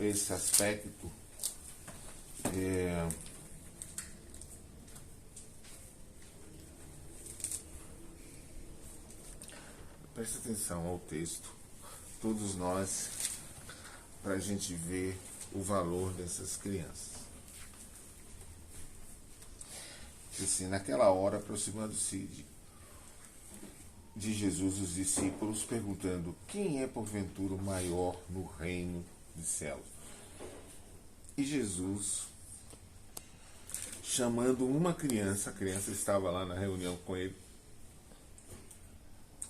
esse aspecto, preste atenção ao texto, todos nós, para a gente ver o valor dessas crianças. Assim, naquela hora, aproximando-se de Jesus, os discípulos, perguntando: quem é porventura o maior no reino dos céus? E Jesus, chamando uma criança, a criança estava lá na reunião com ele,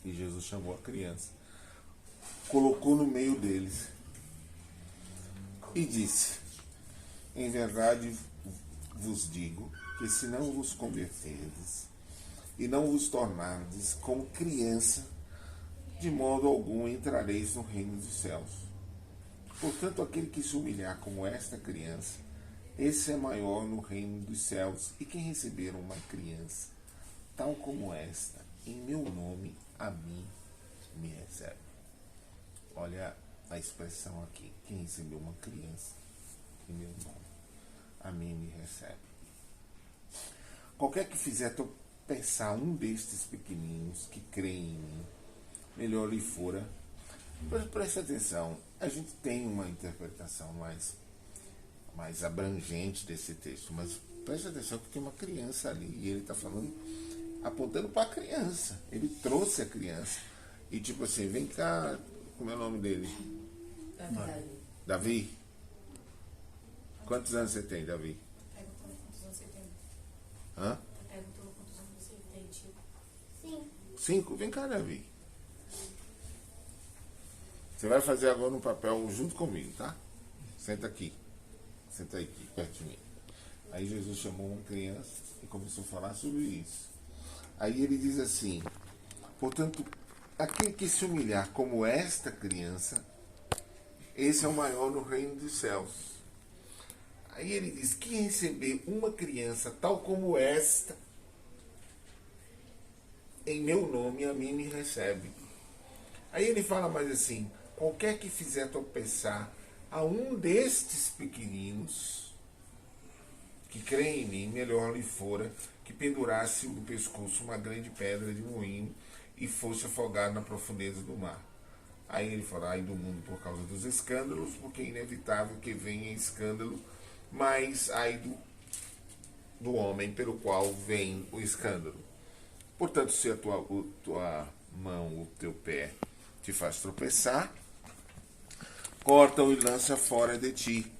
e Jesus chamou a criança, colocou no meio deles e disse: em verdade vos digo que se não vos converterdes e não vos tornardes como criança, de modo algum entrareis no reino dos céus. Portanto, aquele que se humilhar como esta criança, esse é maior no reino dos céus. E quem receber uma criança tal como esta, em meu nome, a mim me recebe. Olha a expressão aqui: quem recebeu uma criança em meu nome, a mim me recebe. Qualquer que fizer tropeçar um destes pequeninos que creem em mim, melhor lhe fora. Preste atenção, a gente tem uma interpretação mais abrangente desse texto, mas preste atenção que tem uma criança ali, e ele está falando, apontando para a criança. Ele trouxe a criança e tipo assim: vem cá, como é o nome dele? Davi. Quantos anos você tem, Davi? Quantos anos você tem? Hã? Perguntou quantos anos você tem, tio? 5. 5? Vem cá, Davi. Você vai fazer agora um papel junto comigo, tá? Senta aqui. Senta aqui, perto de mim. Aí Jesus chamou uma criança e começou a falar sobre isso. Aí ele diz assim: portanto, aquele que se humilhar como esta criança, esse é o maior no reino dos céus. Aí ele diz: quem receber uma criança tal como esta, em meu nome, a mim me recebe. Aí ele fala mais assim: qualquer que fizer tropeçar a um destes pequeninos que creem em mim, melhor lhe fora que pendurasse no pescoço uma grande pedra de moinho e fosse afogado na profundeza do mar. Aí ele fala: ai do mundo por causa dos escândalos, porque é inevitável que venha escândalo, mas ai do homem pelo qual vem o escândalo. Portanto, se a tua mão, o teu pé, te faz tropeçar, corta-o e lança fora de ti.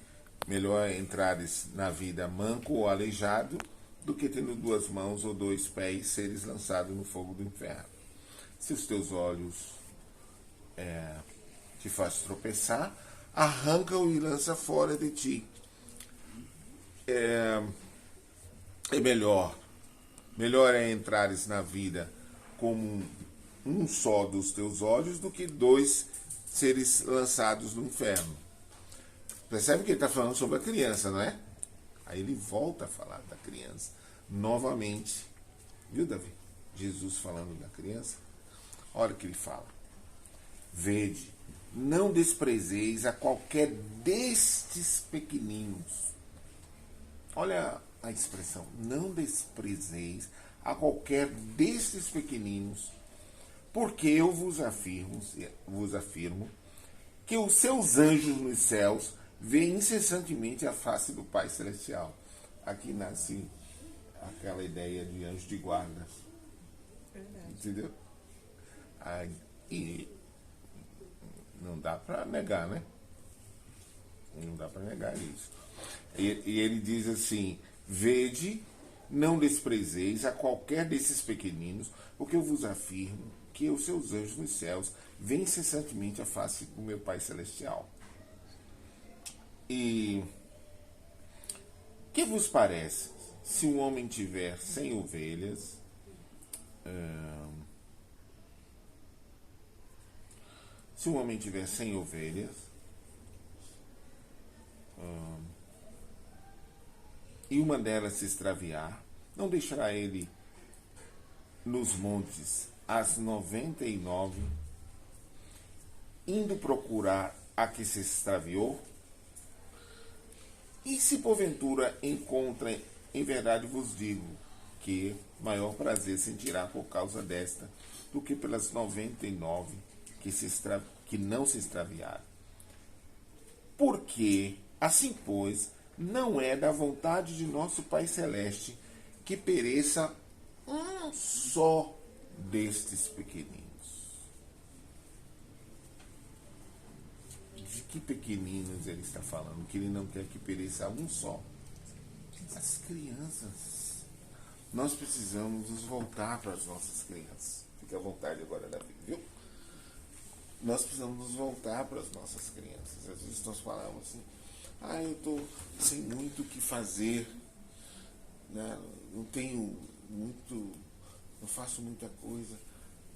Melhor entrares na vida manco ou aleijado, do que tendo 2 mãos ou 2 pés, seres lançado no fogo do inferno. Se os teus olhos te faz tropeçar, arranca-o e lança fora de ti. É melhor é entrares na vida como um só dos teus olhos do que 2 seres lançados no inferno. Percebe que ele está falando sobre a criança, não é? Aí ele volta a falar da criança novamente. Viu, Davi? Jesus falando da criança. Olha o que ele fala: vede, não desprezeis a qualquer destes pequeninos. Olha a expressão: não desprezeis a qualquer destes pequeninos, porque eu vos afirmo que os seus anjos nos céus veem incessantemente a face do Pai Celestial. Aqui nasce aquela ideia de anjo de guarda. Verdade. Entendeu? E não dá para negar, né? Não dá para negar isso. E ele diz assim: vede, não desprezeis a qualquer desses pequeninos, porque eu vos afirmo que os seus anjos nos céus veem incessantemente a face do meu Pai Celestial. E que vos parece, se um homem tiver 100 ovelhas, e uma delas se extraviar, não deixará ele nos montes as 99, indo procurar a que se extraviou? E se porventura encontrem, em verdade vos digo, que maior prazer sentirá por causa desta, do que pelas 99 que não se extraviaram. Porque, assim pois, não é da vontade de nosso Pai Celeste que pereça um só destes pequeninos. De que pequeninos ele está falando? Que ele não quer que pereça um só. As crianças. Nós precisamos nos voltar para as nossas crianças. Fique à vontade agora, Davi, viu? Nós precisamos nos voltar para as nossas crianças. Às vezes nós falamos assim, eu estou sem muito o que fazer, né? Não tenho muito, não faço muita coisa.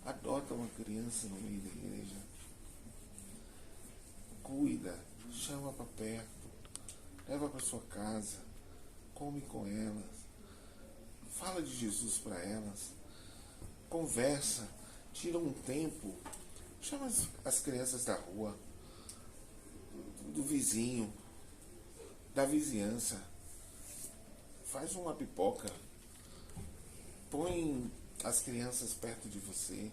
Adota uma criança no meio da igreja. Cuida, chama para perto, leva para sua casa, come com elas, fala de Jesus para elas, conversa, tira um tempo, chama as crianças da rua, do vizinho, da vizinhança, faz uma pipoca, põe as crianças perto de você,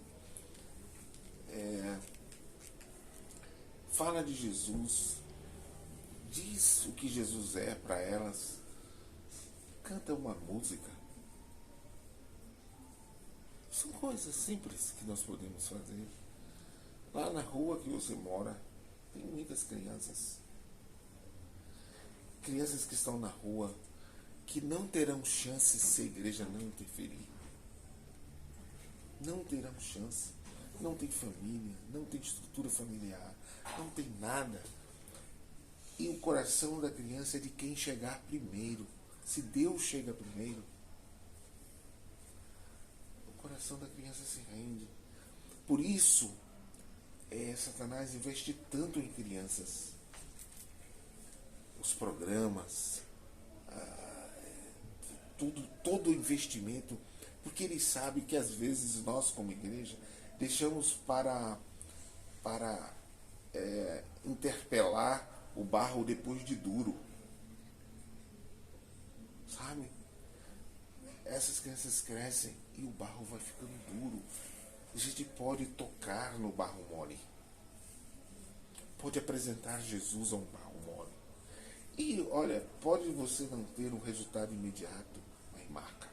fala de Jesus, diz o que Jesus é para elas, canta uma música. São coisas simples que nós podemos fazer. Lá na rua que você mora, tem muitas crianças. Crianças que estão na rua, que não terão chance se a igreja não interferir. Não terão chance. Não tem família, não tem estrutura familiar, não tem nada. E o coração da criança é de quem chegar primeiro. Se Deus chega primeiro, o coração da criança se rende. Por isso, Satanás investe tanto em crianças. Os programas, todo o investimento, porque ele sabe que às vezes nós, como igreja, deixamos para interpelar o barro depois de duro. Sabe? Essas crianças crescem e o barro vai ficando duro. A gente pode tocar no barro mole. Pode apresentar Jesus a um barro mole. E olha, pode você não ter um resultado imediato, mas marca.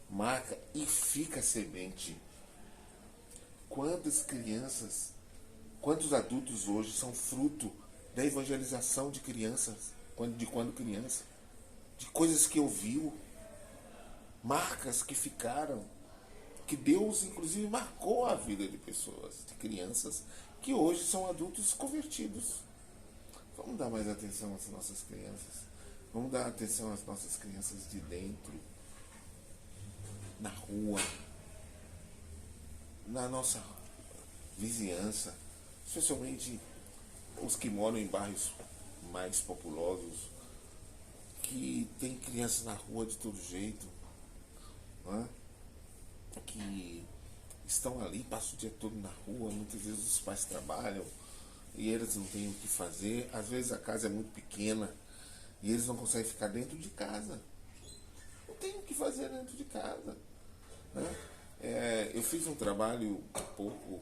Marca e fica a semente. Quantas crianças, quantos adultos hoje são fruto da evangelização de crianças, quando criança, de coisas que ouviu, marcas que ficaram, que Deus inclusive marcou a vida de pessoas, de crianças, que hoje são adultos convertidos. Vamos dar mais atenção às nossas crianças. Vamos dar atenção às nossas crianças de dentro, na rua, na nossa vizinhança, especialmente os que moram em bairros mais populosos, que tem crianças na rua de todo jeito, não é? Que estão ali, passam o dia todo na rua, muitas vezes os pais trabalham e eles não têm o que fazer, às vezes a casa é muito pequena e eles não conseguem ficar dentro de casa. Não tem o que fazer dentro de casa, né? Eu fiz um trabalho há pouco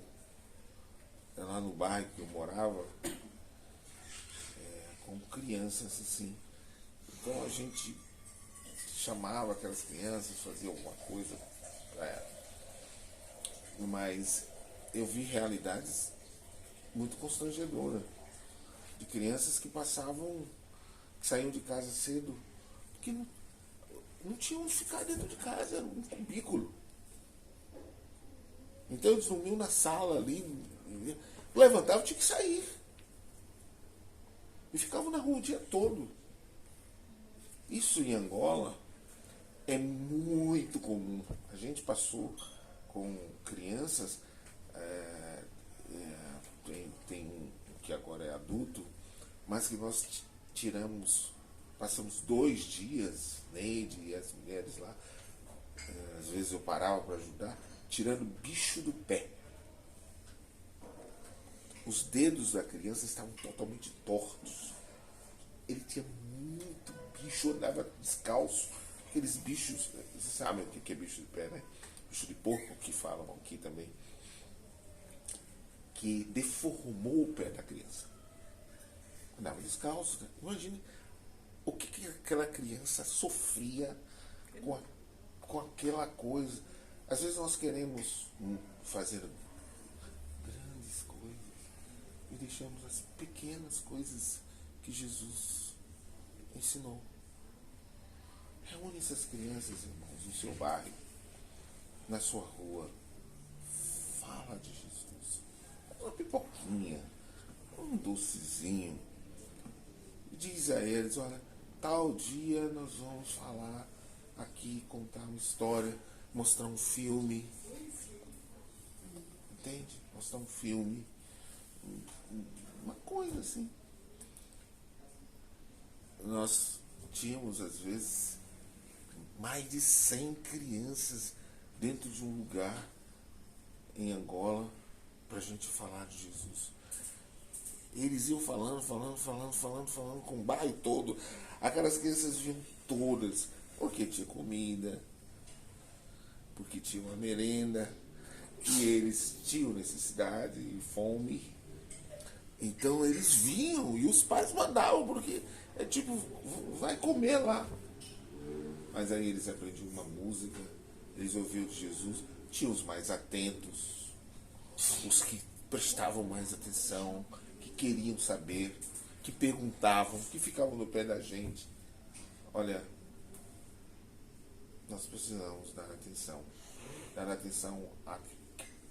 lá no bairro que eu morava, com crianças assim. Então a gente chamava aquelas crianças, fazia alguma coisa para elas. Mas eu vi realidades muito constrangedoras de crianças que saíam de casa cedo, porque não tinham onde ficar dentro de casa, era um cubículo. Então eles dormiam na sala ali, levantavam, tinha que sair. E ficavam na rua o dia todo. Isso em Angola é muito comum. A gente passou com crianças, tem um que agora é adulto, mas que nós passamos 2 dias, Neide e as mulheres lá, às vezes eu parava para ajudar, tirando bicho do pé. Os dedos da criança estavam totalmente tortos. Ele tinha muito bicho, andava descalço. Aqueles bichos, vocês sabem o que é bicho de pé, né? Bicho de porco, que falam aqui também. Que deformou o pé da criança. Andava descalço. Né? Imagine o que aquela criança sofria com aquela coisa. Às vezes nós queremos fazer grandes coisas e deixamos as pequenas coisas que Jesus ensinou. Reúne essas crianças, irmãos, no seu bairro, na sua rua. Fala de Jesus. Uma pipoquinha, um docezinho. Diz a eles, olha, tal dia nós vamos falar aqui, contar uma história, mostrar um filme. Entende? Mostrar um filme. Uma coisa assim. Nós tínhamos, às vezes, mais de 100 crianças dentro de um lugar em Angola para a gente falar de Jesus. Eles iam falando com o bairro todo. Aquelas crianças vinham todas, porque tinha comida, porque tinha uma merenda, e eles tinham necessidade e fome. Então eles vinham e os pais mandavam, porque é tipo, vai comer lá. Mas aí eles aprendiam uma música, eles ouviam de Jesus, tinham os mais atentos, os que prestavam mais atenção, que queriam saber, que perguntavam, que ficavam no pé da gente. Olha, nós precisamos dar atenção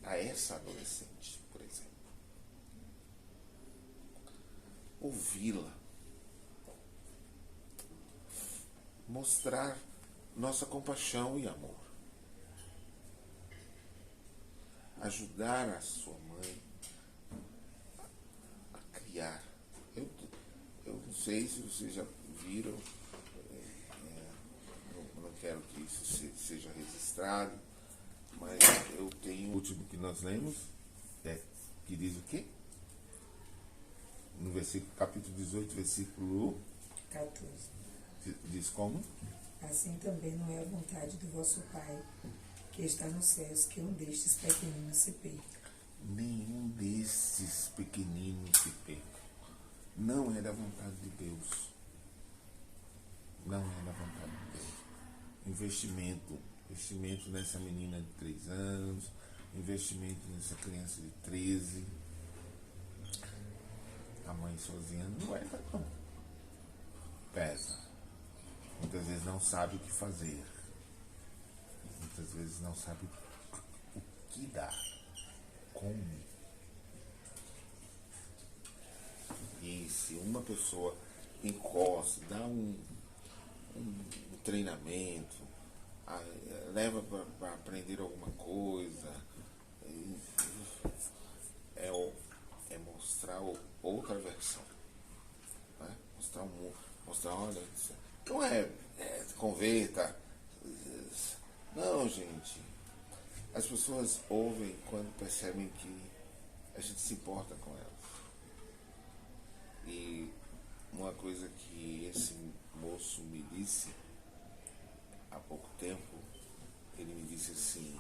a essa adolescente, por exemplo. Ouvi-la, mostrar nossa compaixão e amor, ajudar a sua mãe a criar. Eu não sei se vocês já viram, não quero que isso seja registrado, mas eu tenho o último que nós lemos, que diz o quê? No versículo, capítulo 18, versículo 14. Diz como? Assim também não é a vontade do vosso Pai, que está nos céus, que um destes pequeninos se perca. Nenhum destes pequeninos se perca. Não é da vontade de Deus. Não é da vontade de Deus. Investimento nessa menina de 3 anos, investimento nessa criança de 13. A mãe sozinha não é, não. Pesa. Muitas vezes não sabe o que fazer. Muitas vezes não sabe o que dar. Como. E se uma pessoa encosta, dá um treinamento, leva para aprender alguma coisa, é mostrar outra versão. Né? Mostrar, olha, não é converta. Não, gente. As pessoas ouvem quando percebem que a gente se importa com elas. E uma coisa que esse moço me disse há pouco tempo, ele me disse assim,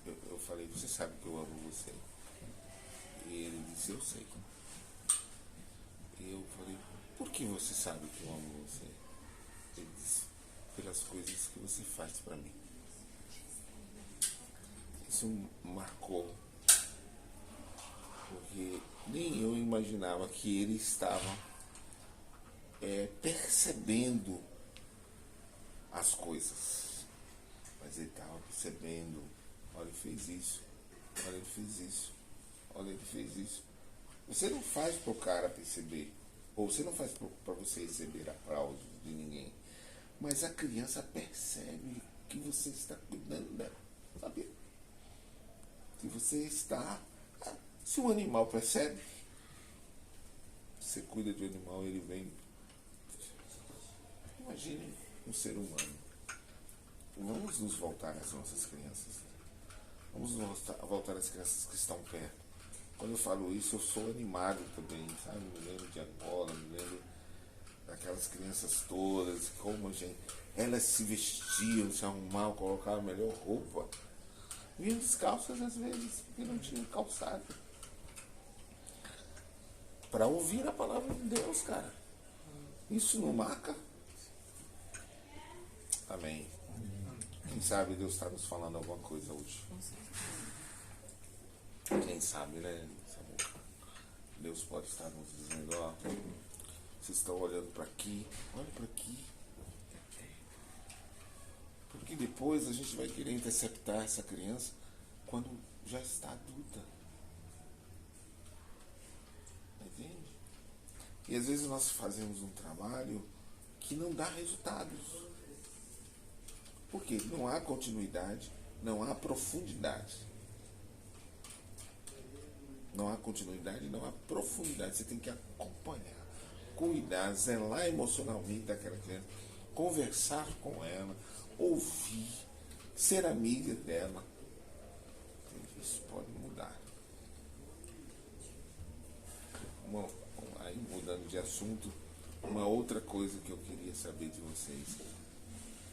eu falei, você sabe que eu amo você? E ele disse, eu sei. E eu falei, por que você sabe que eu amo você? Ele disse, pelas coisas que você faz para mim. Isso marcou, porque nem eu imaginava que ele estava percebendo as coisas. Mas ele estava percebendo, olha, ele fez isso, olha, ele fez isso, olha, ele fez isso. Você não faz para o cara perceber, ou você não faz para você receber aplausos de ninguém, mas a criança percebe que você está cuidando dela, sabia? Que você está... Se um animal percebe, você cuida de um animal, ele vem... Imagine um ser humano. Vamos nos voltar às nossas crianças. Vamos voltar às crianças que estão perto. Quando eu falo isso, eu sou animado também, sabe? Me lembro de Angola, me lembro daquelas crianças todas, como a gente, elas se vestiam, se arrumavam, colocavam a melhor roupa. Vinham descalças às vezes, porque não tinham calçado. Para ouvir a palavra de Deus, cara. Isso não marca? Amém. Quem sabe Deus está nos falando alguma coisa hoje. Quem sabe, né? Deus pode estar nos dizendo, ó, vocês estão olhando para aqui, olha para aqui. Porque depois a gente vai querer interceptar essa criança quando já está adulta. Entende? E às vezes nós fazemos um trabalho que não dá resultados. Porque não há continuidade, não há profundidade. Não há continuidade, não há profundidade. Você tem que acompanhar, cuidar, zelar emocionalmente daquela criança, conversar com ela, ouvir, ser amiga dela. Isso pode mudar. Aí, mudando de assunto, uma outra coisa que eu queria saber de vocês,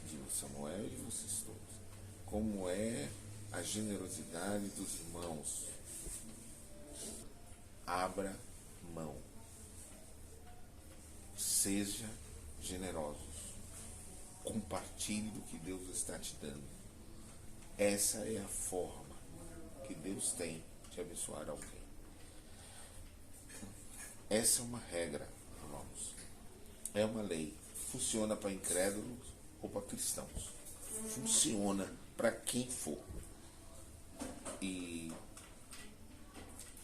de Samuel e de vocês todos, como é a generosidade dos irmãos. Abra mão. Seja generosos. Compartilhe do que Deus está te dando. Essa é a forma que Deus tem de abençoar alguém. Essa é uma regra, irmãos. É uma lei. Funciona para incrédulos ou para cristãos. Funciona para quem for. E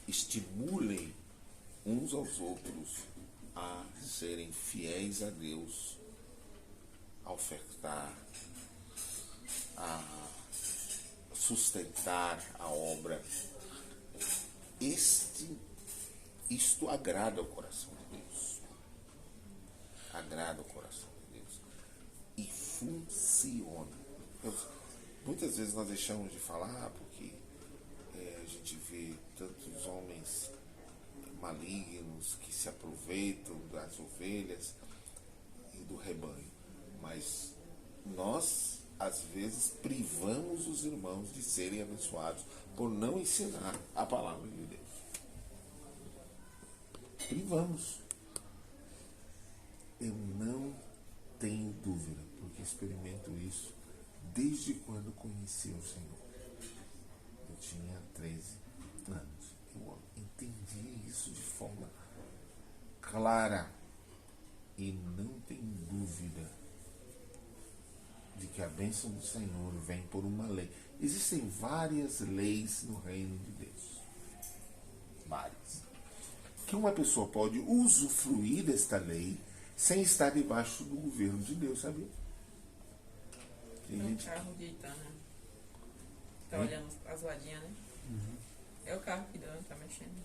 estimulem uns aos outros a serem fiéis a Deus, a ofertar, a sustentar a obra. Isto agrada o coração de Deus. Agrada o coração de Deus. E funciona. Muitas vezes nós deixamos de falar porque a gente vê tantos homens malignos que se aproveitam das ovelhas e do rebanho. Mas nós, às vezes, privamos os irmãos de serem abençoados por não ensinar a palavra de Deus. Privamos. Eu não tenho dúvida, porque experimento isso desde quando conheci o Senhor. Eu tinha 13 anos. Eu entendi isso de forma clara e não tenho dúvida de que a bênção do Senhor vem por uma lei. Existem várias leis no reino de Deus. Várias. Que uma pessoa pode usufruir desta lei sem estar debaixo do governo de Deus, sabia? Tem um carro de Itã, né? Tá olhando as ladinhas, né? Uhum. É o carro que tá mexendo.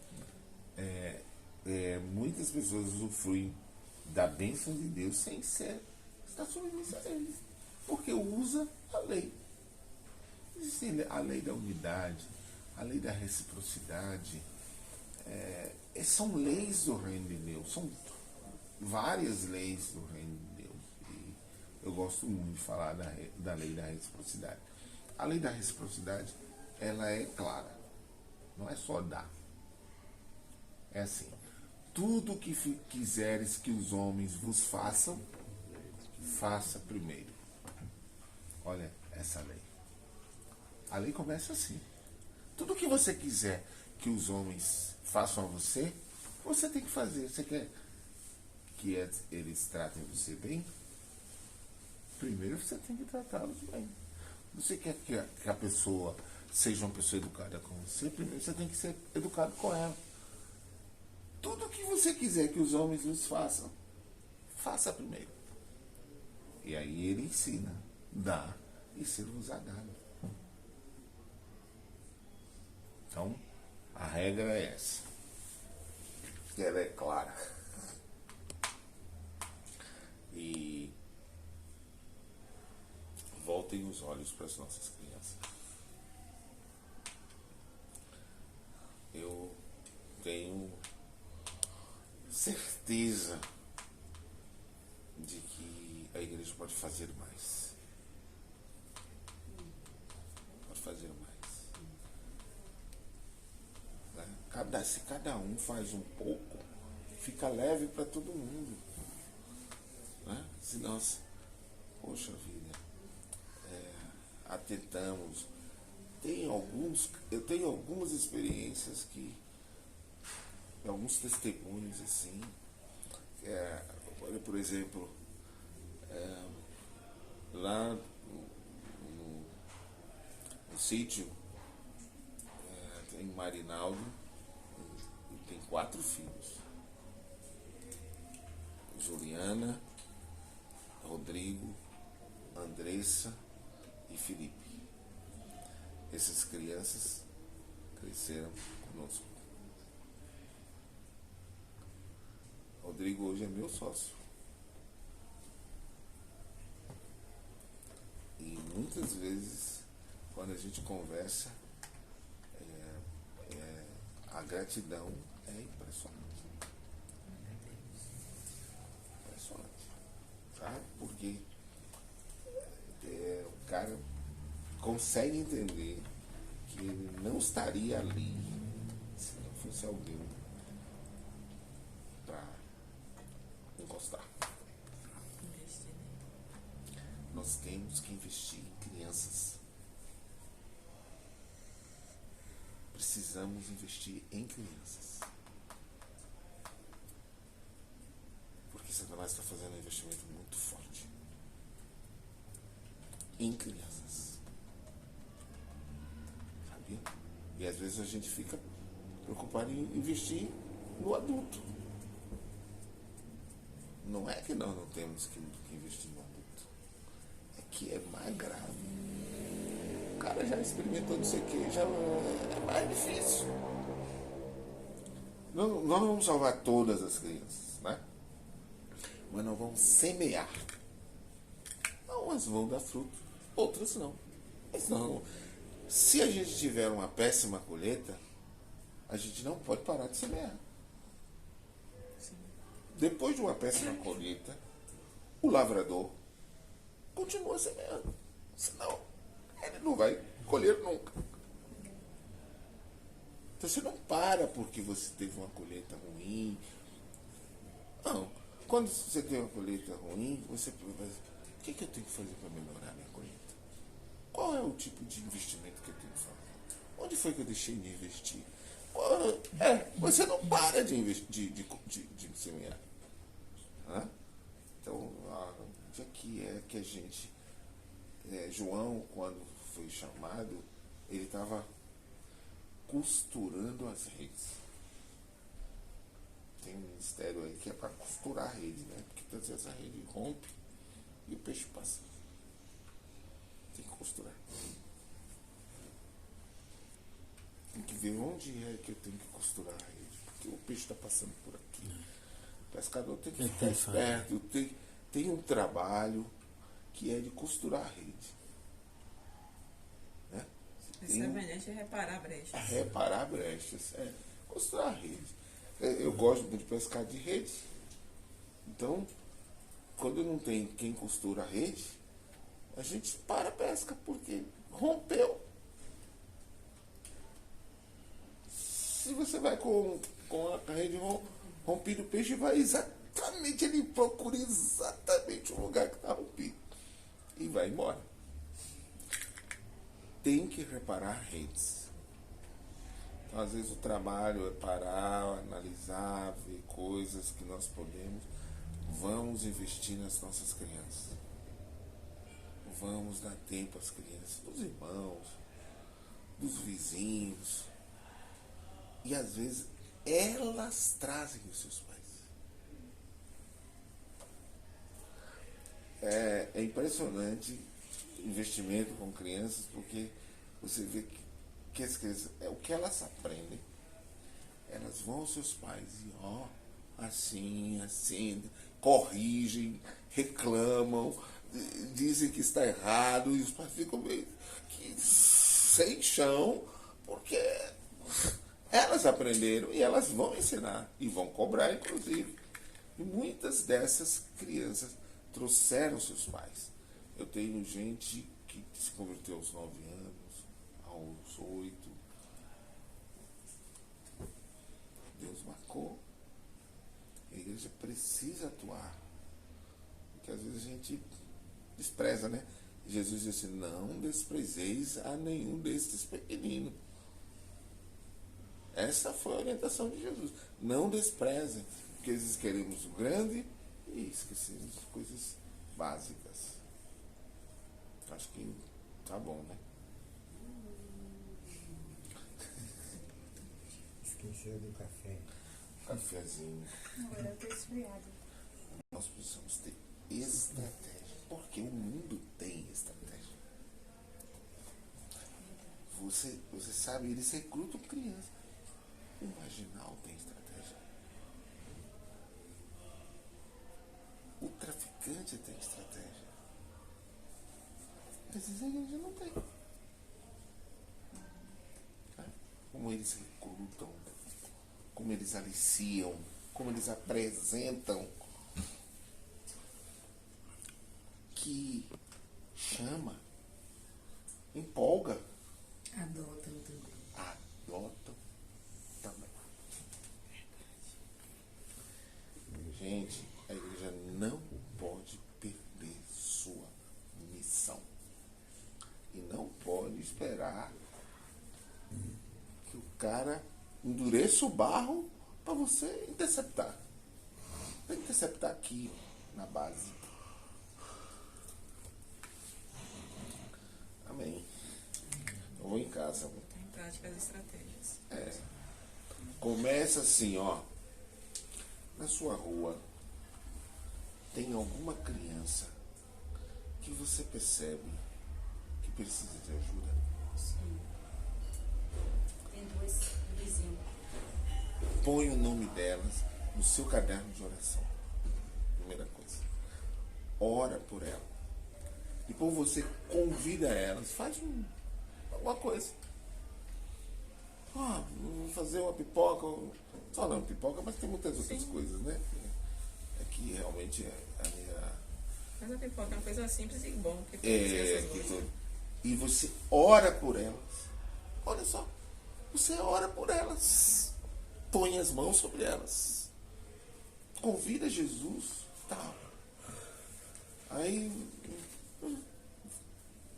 Muitas pessoas usufruem da bênção de Deus sem estar submissa a ele. Porque usa a lei. Existe a lei da unidade, a lei da reciprocidade. São leis do reino de Deus. São várias leis do reino de Deus. E eu gosto muito de falar da lei da reciprocidade. A lei da reciprocidade, ela é clara. Não é só dar. É assim. Tudo que quiseres que os homens vos façam, faça primeiro. Olha essa lei. A lei começa assim. Tudo que você quiser que os homens façam a você, você tem que fazer. Você quer que eles tratem você bem? Primeiro você tem que tratá-los bem. Você quer que a pessoa seja uma pessoa educada com você? Primeiro você tem que ser educado com ela. Tudo que você quiser que os homens vos façam, faça primeiro. E aí ele ensina, dá e ser-vos-á dado. Então, a regra é essa. Ela é clara. E voltem os olhos para as nossas crianças. Eu certeza de que a igreja pode fazer mais. Pode fazer mais. Né? Se cada um faz um pouco, fica leve para todo mundo. Né? Se nós, poxa vida, atentamos. Eu tenho algumas experiências alguns testemunhos assim. Olha, por exemplo, lá no sítio, tem Marinaldo, e tem 4 filhos. Juliana, Rodrigo, Andressa e Felipe. Essas crianças cresceram conosco. Rodrigo hoje é meu sócio. E muitas vezes, quando a gente conversa, a gratidão é impressionante. Impressionante. Sabe? Porque o cara consegue entender que ele não estaria ali se não fosse alguém para encostar. Nós temos que investir em crianças. Precisamos investir em crianças. Porque Satanás está fazendo um investimento muito forte em crianças. Sabia? E às vezes a gente fica preocupado em investir no adulto. Não é que nós não temos que investir no adulto. É que é mais grave. O cara já experimentou não sei o que, já é mais difícil. Nós não vamos salvar todas as crianças, né? Mas nós vamos semear. Umas vão dar fruto, outras não. Mas não. Se a gente tiver uma péssima colheita, a gente não pode parar de semear. Depois de uma péssima colheita, o lavrador continua semeando. Senão, ele não vai colher nunca. Então você não para porque você teve uma colheita ruim. Não. Quando você tem uma colheita ruim, você vai dizer, o que eu tenho que fazer para melhorar minha colheita? Qual é o tipo de investimento que eu tenho que fazer? Onde foi que eu deixei de investir? Você não para de investir, de semear. Então, onde é que a gente... João, quando foi chamado, ele estava costurando as redes. Tem um ministério aí que é para costurar a rede, né? Porque às vezes a rede rompe e o peixe passa. Tem que costurar. Tem que ver onde é que eu tenho que costurar a rede. Porque o peixe está passando por aqui. O pescador tem que ficar esperto. Tem um trabalho que é de costurar a rede. Né? Semelhante é reparar brechas. Reparar brechas. Costurar a rede. Eu gosto muito de pescar de rede. Então, quando não tem quem costura a rede, a gente para a pesca, porque rompeu. Se você vai com a rede rompida, o peixe vai exatamente, ele procura exatamente o lugar que está rompido. E vai embora. Tem que reparar redes. Então, às vezes o trabalho é parar, analisar, ver coisas que nós podemos. Vamos investir nas nossas crianças. Vamos dar tempo às crianças, dos irmãos, dos vizinhos. E às vezes elas trazem os seus pais. É impressionante investimento com crianças, porque você vê que as crianças, o que elas aprendem, elas vão aos seus pais e assim, corrigem, reclamam, dizem que está errado, e os pais ficam meio que sem chão, porque Elas aprenderam e elas vão ensinar e vão cobrar, inclusive. E muitas dessas crianças trouxeram seus pais. Eu tenho gente que se converteu aos 9 anos, aos 8. Deus marcou. A igreja precisa atuar. Porque às vezes a gente despreza, né? Jesus disse, não desprezeis a nenhum destes pequeninos. Essa foi a orientação de Jesus. Não desprezem, porque às vezes queremos o grande e esquecemos de coisas básicas. Acho que tá bom, né? Esqueceu do café. Cafezinho. Agora eu tô esfriado. Nós precisamos ter estratégia, porque o mundo tem estratégia. Você sabe, eles recrutam crianças. O marginal tem estratégia. O traficante tem estratégia. Às vezes a igreja não tem. Como eles recrutam, como eles aliciam, como eles apresentam, que chama, empolga, Adotam também. adotam também. Gente, a igreja não pode perder sua missão. E não pode esperar que o cara endureça o barro para você interceptar. Tem que interceptar aqui na base. Amém. Eu vou em casa. Botar em prática as estratégias. Começa assim, ó. Na sua rua tem alguma criança que você percebe que precisa de ajuda? Sim. Tem duas vizinhos. Põe o nome delas no seu caderno de oração. Primeira coisa. Ora por ela. Depois você convida elas. Faz alguma coisa. Vou fazer uma pipoca. Só não pipoca, mas tem muitas outras coisas, né? É que realmente é a minha... Mas a pipoca é uma coisa simples e bom, porque essas coisas. E você ora por elas. Olha só. Você ora por elas. Põe as mãos sobre elas. Convida Jesus. Tal. Aí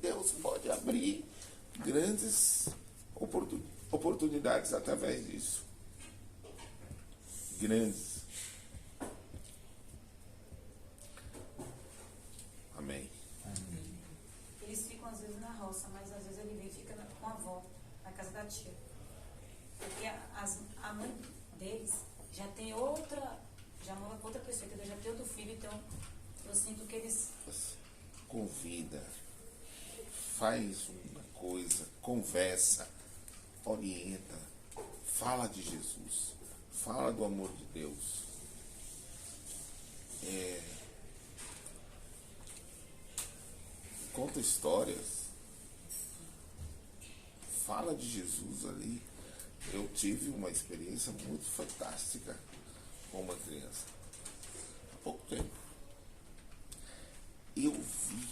Deus pode abrir grandes oportunidades através disso. Grandes. Amém. Eles ficam às vezes na roça, mas às vezes ele vem e fica com a avó, na casa da tia. Porque a mãe deles já tem outra, já mora com outra pessoa, entendeu? Já tem outro filho, então eu sinto que eles... Convida, faz uma coisa, conversa, orienta, fala de Jesus, fala do amor de Deus. Conta histórias, fala de Jesus ali. Eu tive uma experiência muito fantástica com uma criança há pouco tempo. Eu vi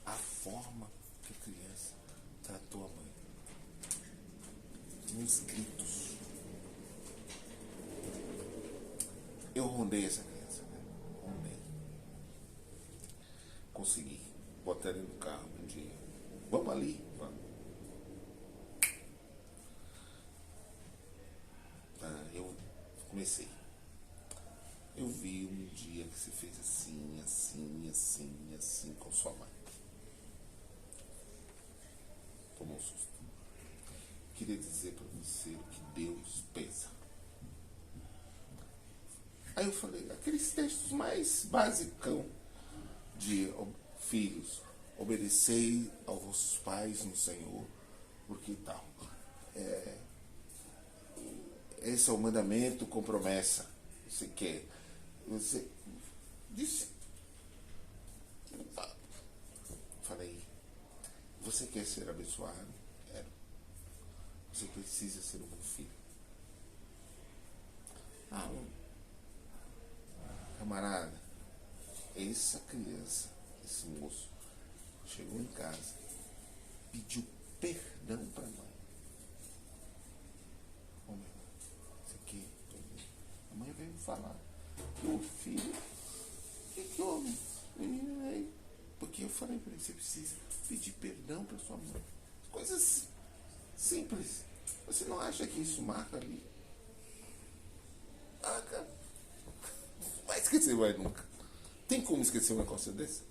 a forma que a criança tratou a mãe. Nos gritos. Eu rondei essa criança, né? Rondei. Consegui botar ele no carro um dia. Vamos ali, vamos. Eu comecei. Eu vi um dia que você fez assim, assim, assim, assim com sua mãe. Tomou um susto. Queria dizer para você que Deus pensa. Aí eu falei, aqueles textos mais basicão de filhos, obedecei aos vossos pais no Senhor, porque tal. Esse é o mandamento com promessa. Você quer. Você disse. Falei, você quer ser abençoado? Quero. Você precisa ser um bom filho. Ah, camarada, essa criança, esse moço, chegou em casa, pediu perdão para a mãe. Ô, meu irmão, isso aqui, a mãe veio me falar. Ô, filho, o que houve? Porque eu falei para ele, você precisa pedir perdão para sua mãe. Coisas simples. Você não acha que isso marca ali? Marca. Não vai esquecer, vai nunca. Tem como esquecer um negócio desse?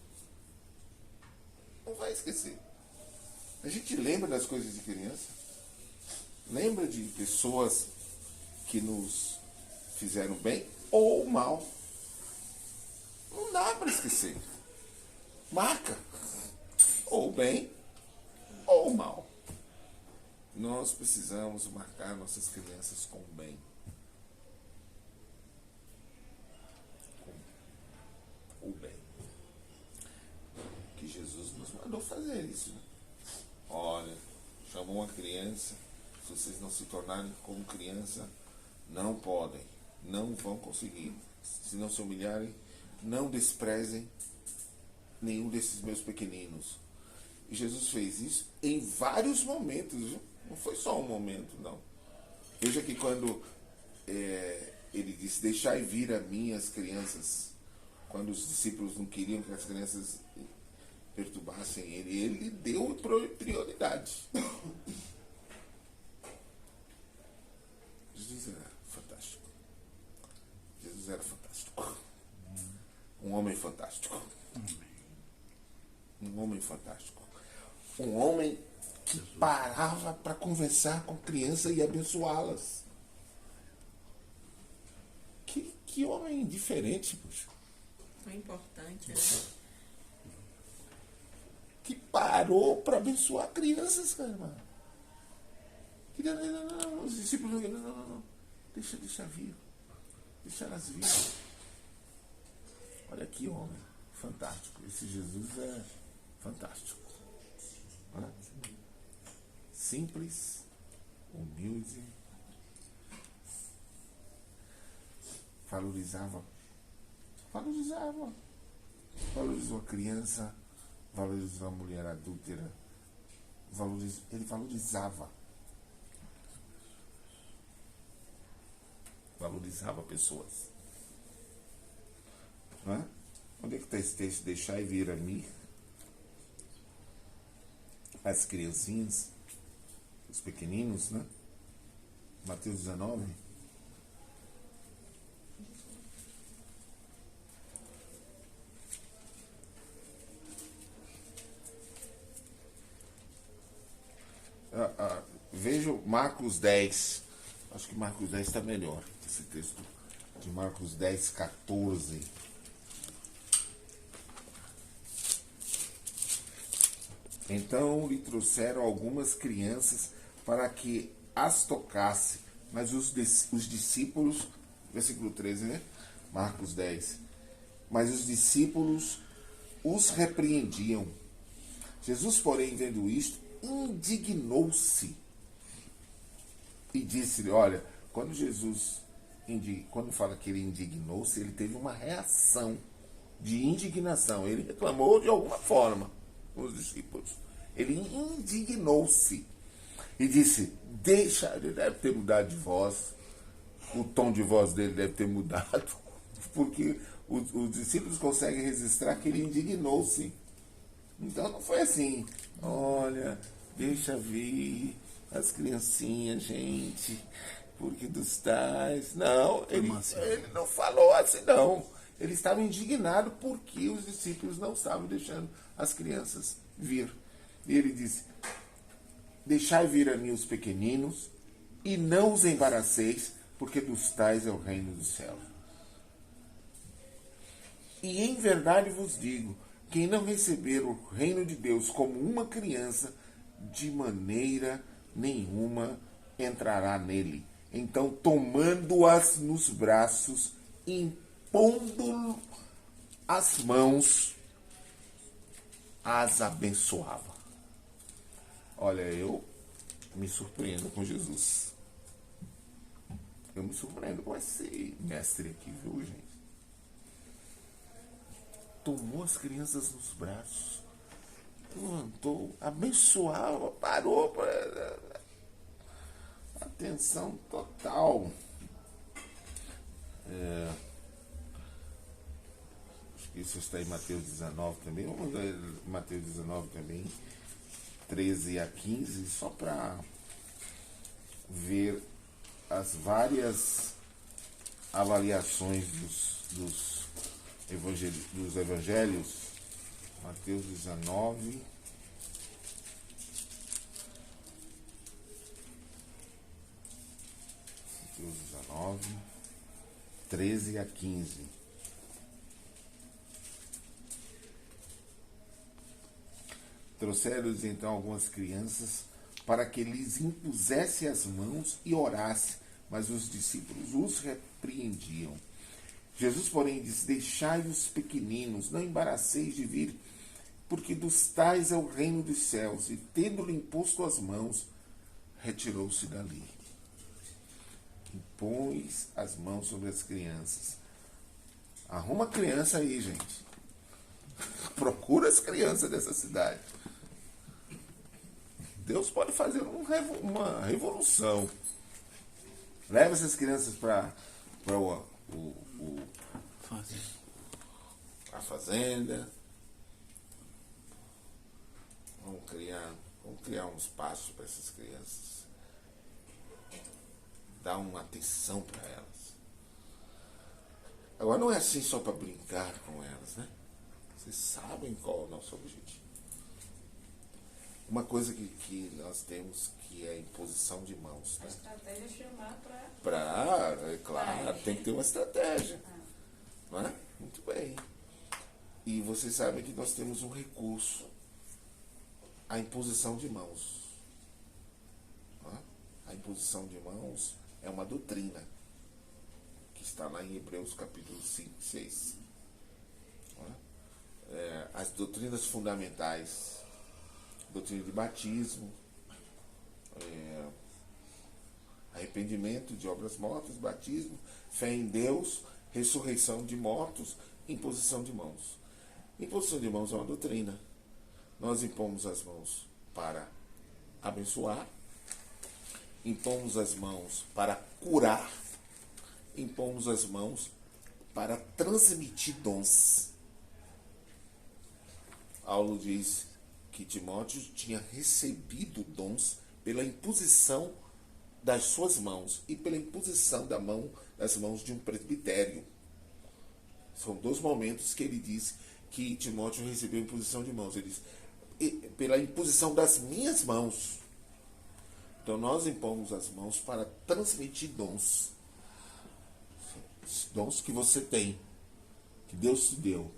Não vai esquecer. A gente lembra das coisas de criança. Lembra de pessoas que nos fizeram bem ou mal. Não dá para esquecer. Marca. Ou bem ou mal. Nós precisamos marcar nossas crianças com bem. Com o bem. Que Jesus nos mandou fazer isso. Né? Olha, chamou uma criança. Se vocês não se tornarem como criança, não podem. Não vão conseguir. Se não se humilharem, não desprezem nenhum desses meus pequeninos. E Jesus fez isso em vários momentos, viu? Não foi só um momento, não. Veja que quando ele disse, deixai vir a mim as crianças, quando os discípulos não queriam que as crianças perturbassem ele deu prioridade. Jesus era fantástico. Jesus era fantástico. Um homem fantástico. Um homem fantástico. Um homem que parava para conversar com a criança e abençoá-las. Que homem diferente, puxa. Tão importante, né? Que parou para abençoar crianças, cara, mano. Não, os discípulos não. Deixa vir. Deixa elas vir. Olha que homem. Fantástico. Esse Jesus é fantástico. Olha. Simples, humilde, valorizou a criança, valorizou a mulher adúltera, ele valorizava pessoas. Não é? Onde é que está esse texto? Deixai vir a mim as criancinhas, os pequeninos, né? Mateus 19. Vejo Marcos 10. Acho que Marcos 10 está melhor. Esse texto de Marcos 10, 14. Então lhe trouxeram algumas crianças para que as tocasse. Mas os discípulos, versículo 13, né? Marcos 10. Mas os discípulos os repreendiam. Jesus, porém, vendo isto, indignou-se e disse-lhe, olha, quando fala que ele indignou-se, ele teve uma reação de indignação. Ele reclamou de alguma forma com os discípulos. Ele indignou-se e disse, ele deve ter mudado de voz, o tom de voz dele deve ter mudado, porque os discípulos conseguem registrar que ele indignou-se. Então não foi assim, olha, deixa vir as criancinhas, gente, porque dos tais. Não, ele não falou assim, não. Ele estava indignado porque os discípulos não estavam deixando as crianças vir. E ele disse, deixai vir a mim os pequeninos e não os embaraceis, porque dos tais é o reino do céu. E em verdade vos digo, quem não receber o reino de Deus como uma criança, de maneira nenhuma entrará nele. Então, tomando-as nos braços, impondo as mãos, as abençoava. Olha, eu me surpreendo com Jesus. Eu me surpreendo com esse mestre aqui, viu, gente? Tomou as crianças nos braços, levantou, abençoava, parou para atenção total. Acho que isso está em Mateus 19 também. Vamos ler Mateus 19 também, 13 a 15, só para ver as várias avaliações dos evangelhos. Mateus 19. Mateus 19, 13 a 15. Trouxeram-lhes então algumas crianças para que lhes impusesse as mãos e orasse, mas os discípulos os repreendiam. Jesus, porém, disse: deixai os pequeninos, não embaraceis de vir, porque dos tais é o reino dos céus. E tendo-lhe imposto as mãos, retirou-se dali. Impôs as mãos sobre as crianças. Arruma criança aí, gente. Procura as crianças dessa cidade. Deus pode fazer uma revolução. Leva essas crianças para a fazenda. Vamos criar um espaço para essas crianças. Dar uma atenção para elas. Agora não é assim só para brincar com elas, né? Vocês sabem qual é o nosso objetivo. Uma coisa que nós temos que é a imposição de mãos. A Né? estratégia é chamar É claro, tem que ter uma estratégia. Não é? Muito bem. E vocês sabem que nós temos um recurso, a imposição de mãos. Não é? A imposição de mãos é uma doutrina, que está lá em Hebreus capítulo 5, 6. Não é? As doutrinas fundamentais, doutrina de batismo, arrependimento de obras mortas, batismo, fé em Deus, ressurreição de mortos, imposição de mãos. Imposição de mãos é uma doutrina. Nós impomos as mãos para abençoar, impomos as mãos para curar, impomos as mãos para transmitir dons. Paulo diz que Timóteo tinha recebido dons pela imposição das suas mãos e pela imposição das mãos de um presbitério. São dois momentos que ele diz que Timóteo recebeu a imposição de mãos. Ele diz: pela imposição das minhas mãos. Então nós impomos as mãos para transmitir dons. Dons que você tem, que Deus te deu.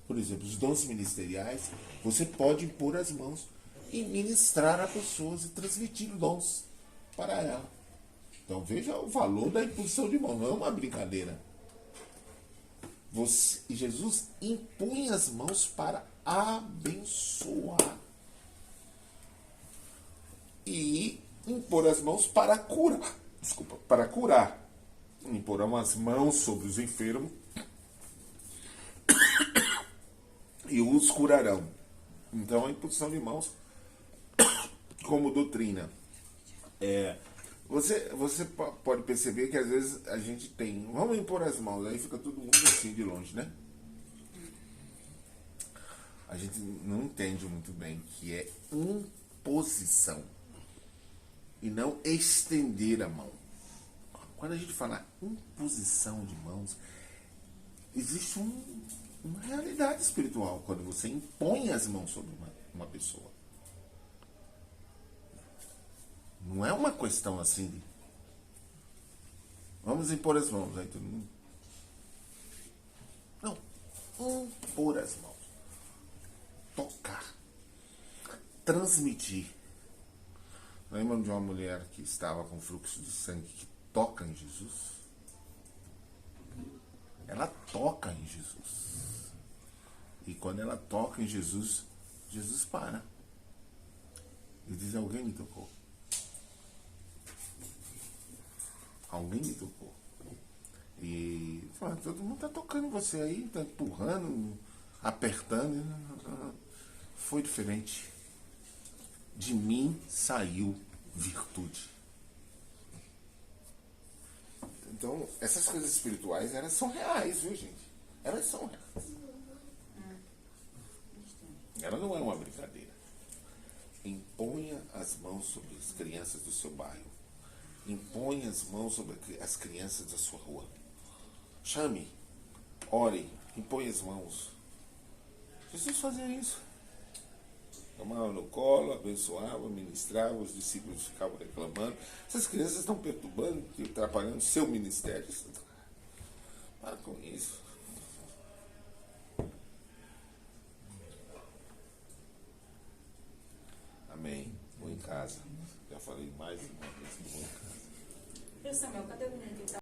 Por exemplo, os dons ministeriais, você pode impor as mãos e ministrar a pessoas e transmitir dons para ela. Então veja o valor da imposição de mão, não é uma brincadeira. Jesus impunha as mãos para abençoar e impor as mãos para curar. Para curar. Imporão as mãos sobre os enfermos e os curarão. Então a imposição de mãos como doutrina. Você pode perceber que às vezes a gente tem, vamos impor as mãos, aí fica todo mundo assim de longe, né? A gente não entende muito bem que é imposição e não estender a mão. Quando a gente fala imposição de mãos, existe uma realidade espiritual quando você impõe as mãos sobre uma pessoa. Não é uma questão assim de vamos impor as mãos. Aí todo mundo... Não. Impor as mãos. Tocar. Transmitir. Lembram de uma mulher que estava com fluxo de sangue que toca em Jesus? Ela toca em Jesus. E quando ela toca em Jesus, Jesus para. E diz: alguém me tocou. Alguém me tocou. E falou, todo mundo está tocando em você aí, está empurrando, apertando. Foi diferente. De mim saiu virtude. Então, essas coisas espirituais, elas são reais, viu, gente? Elas são reais. Ela não é uma brincadeira. Imponha as mãos sobre as crianças do seu bairro. Imponha as mãos sobre as crianças da sua rua. Chame, ore, imponha as mãos. Jesus fazia isso. Tomava no colo, abençoava, ministrava, os discípulos ficavam reclamando. Essas crianças estão perturbando, atrapalhando o seu ministério. Para com isso. Amém. Vou em casa. Já falei mais uma vez que vou em casa. E o Samuel, cadê o menino que tá